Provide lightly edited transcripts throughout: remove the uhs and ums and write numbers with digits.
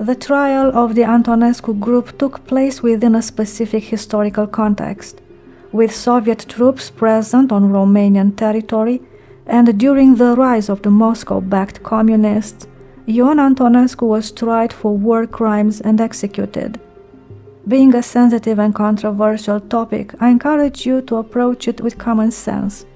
The trial of the Antonescu group took place within a specific historical context, with Soviet troops present on Romanian territory, and during the rise of the Moscow-backed communists, Ion Antonescu was tried for war crimes and executed. Being a sensitive and controversial topic, I encourage you to approach it with common sense.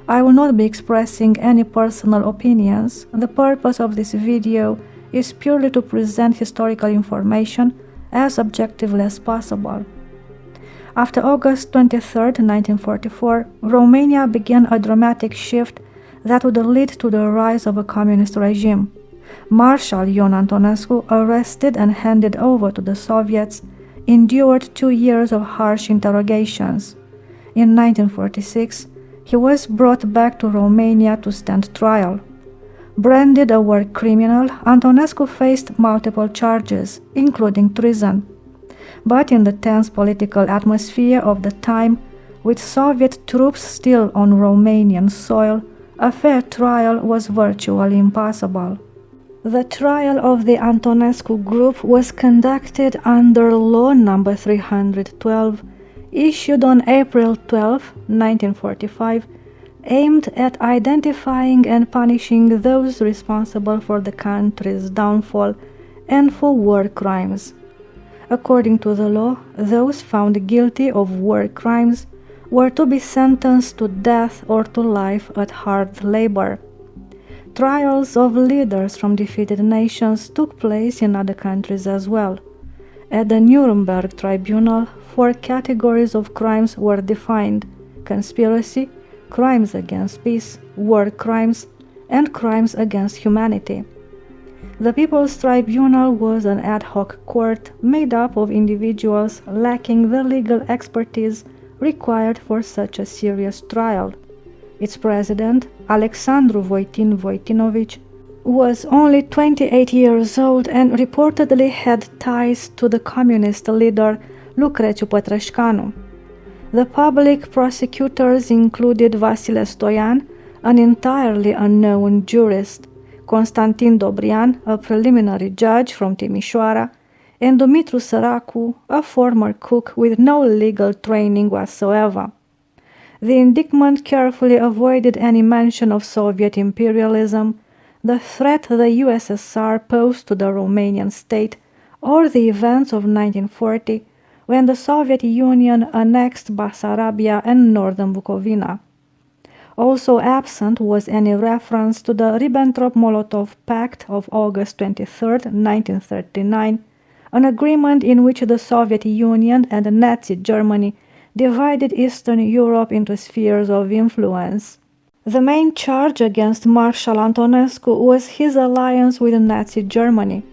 I will not be expressing any personal opinions. The purpose of this video is purely to present historical information as objectively as possible. After August 23, 1944, Romania began a dramatic shift that would lead to the rise of a communist regime. Marshal Ion Antonescu, arrested and handed over to the Soviets, endured 2 years of harsh interrogations. In 1946, he was brought back to Romania to stand trial. Branded a war criminal, Antonescu faced multiple charges, including treason. But in the tense political atmosphere of the time, with Soviet troops still on Romanian soil, a fair trial was virtually impossible. The trial of the Antonescu group was conducted under Law No. 312, issued on April 12, 1945, aimed at identifying and punishing those responsible for the country's downfall and for war crimes. According to the law, those found guilty of war crimes were to be sentenced to death or to life at hard labor. Trials of leaders from defeated nations took place in other countries as well. At the Nuremberg Tribunal, 4 categories of crimes were defined: conspiracy, crimes against peace, war crimes, and crimes against humanity. The People's Tribunal was an ad hoc court made up of individuals lacking the legal expertise required for such a serious trial. Its president, Alexandru Voitin Voitinovich, was only 28 years old and reportedly had ties to the communist leader Lucreciu Pătrășcanu. The public prosecutors included Vasile Stoian, an entirely unknown jurist, Constantin Dobrian, a preliminary judge from Timișoara, and Dumitru Săracu, a former cook with no legal training whatsoever. The indictment carefully avoided any mention of Soviet imperialism, the threat the USSR posed to the Romanian state, or the events of 1940, when the Soviet Union annexed Basarabia and northern Bukovina. Also absent was any reference to the Ribbentrop-Molotov Pact of August 23, 1939, an agreement in which the Soviet Union and Nazi Germany divided Eastern Europe into spheres of influence. The main charge against Marshal Antonescu was his alliance with Nazi Germany.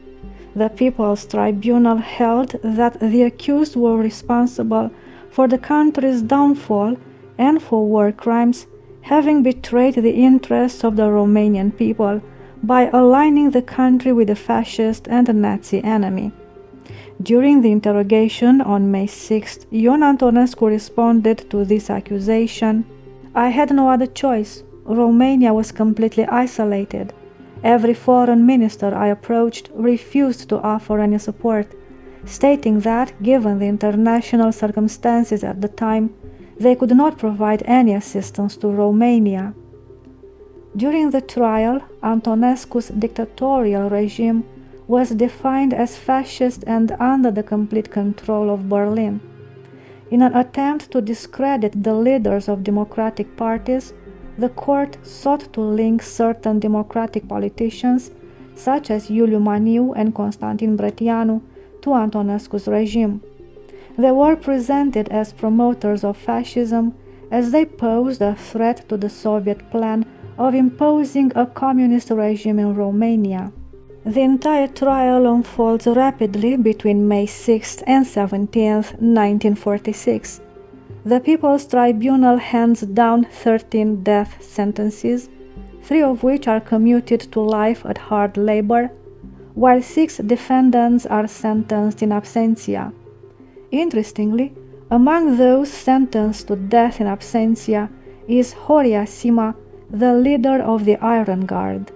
The People's Tribunal held that the accused were responsible for the country's downfall and for war crimes, having betrayed the interests of the Romanian people by aligning the country with the fascist and Nazi enemy. During the interrogation on May 6, Ion Antonescu responded to this accusation: "I had no other choice. Romania was completely isolated. Every foreign minister I approached refused to offer any support, stating that, given the international circumstances at the time, they could not provide any assistance to Romania." During the trial, Antonescu's dictatorial regime was defined as fascist and under the complete control of Berlin. In an attempt to discredit the leaders of democratic parties, the court sought to link certain democratic politicians, such as Iuliu Maniu and Constantin Brătianu, to Antonescu's regime. They were presented as promoters of fascism, as they posed a threat to the Soviet plan of imposing a communist regime in Romania. The entire trial unfolds rapidly between May 6th and 17th, 1946. The People's Tribunal hands down 13 death sentences, 3 of which are commuted to life at hard labor, while 6 defendants are sentenced in absentia. Interestingly, among those sentenced to death in absentia is Horia Sima, the leader of the Iron Guard.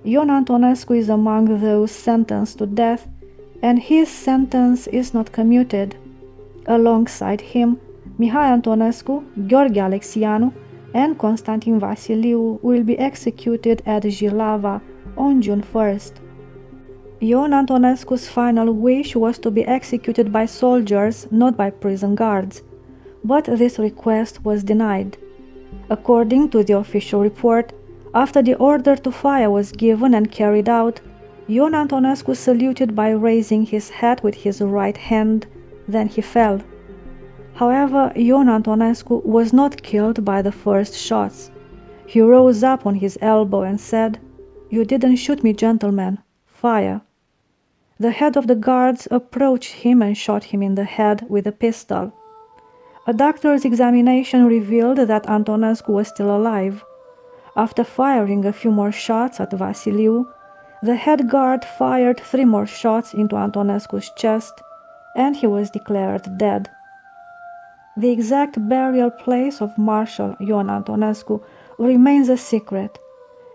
Ion Antonescu is among those sentenced to death, and his sentence is not commuted. Alongside him, Mihai Antonescu, Gheorghe Alexianu, and Constantin Vasiliu will be executed at Jilava on June 1st. Ion Antonescu's final wish was to be executed by soldiers, not by prison guards, but this request was denied. According to the official report, after the order to fire was given and carried out, Ion Antonescu saluted by raising his hat with his right hand, then he fell. However, Ion Antonescu was not killed by the first shots. He rose up on his elbow and said, "You didn't shoot me, gentlemen. Fire." The head of the guards approached him and shot him in the head with a pistol. A doctor's examination revealed that Antonescu was still alive. After firing a few more shots at Vasiliu, the head guard fired 3 more shots into Antonescu's chest, and he was declared dead. The exact burial place of Marshal Ion Antonescu remains a secret.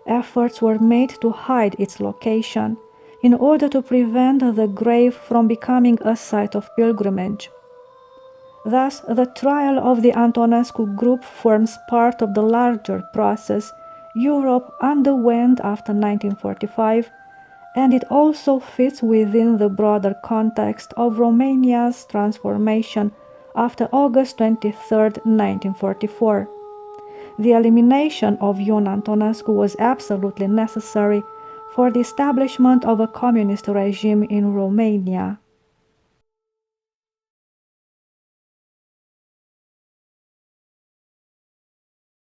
Efforts were made to hide its location in order to prevent the grave from becoming a site of pilgrimage. Thus, the trial of the Antonescu group forms part of the larger process Europe underwent after 1945, and it also fits within the broader context of Romania's transformation after August 23, 1944. The elimination of Ion Antonescu was absolutely necessary for the establishment of a communist regime in Romania.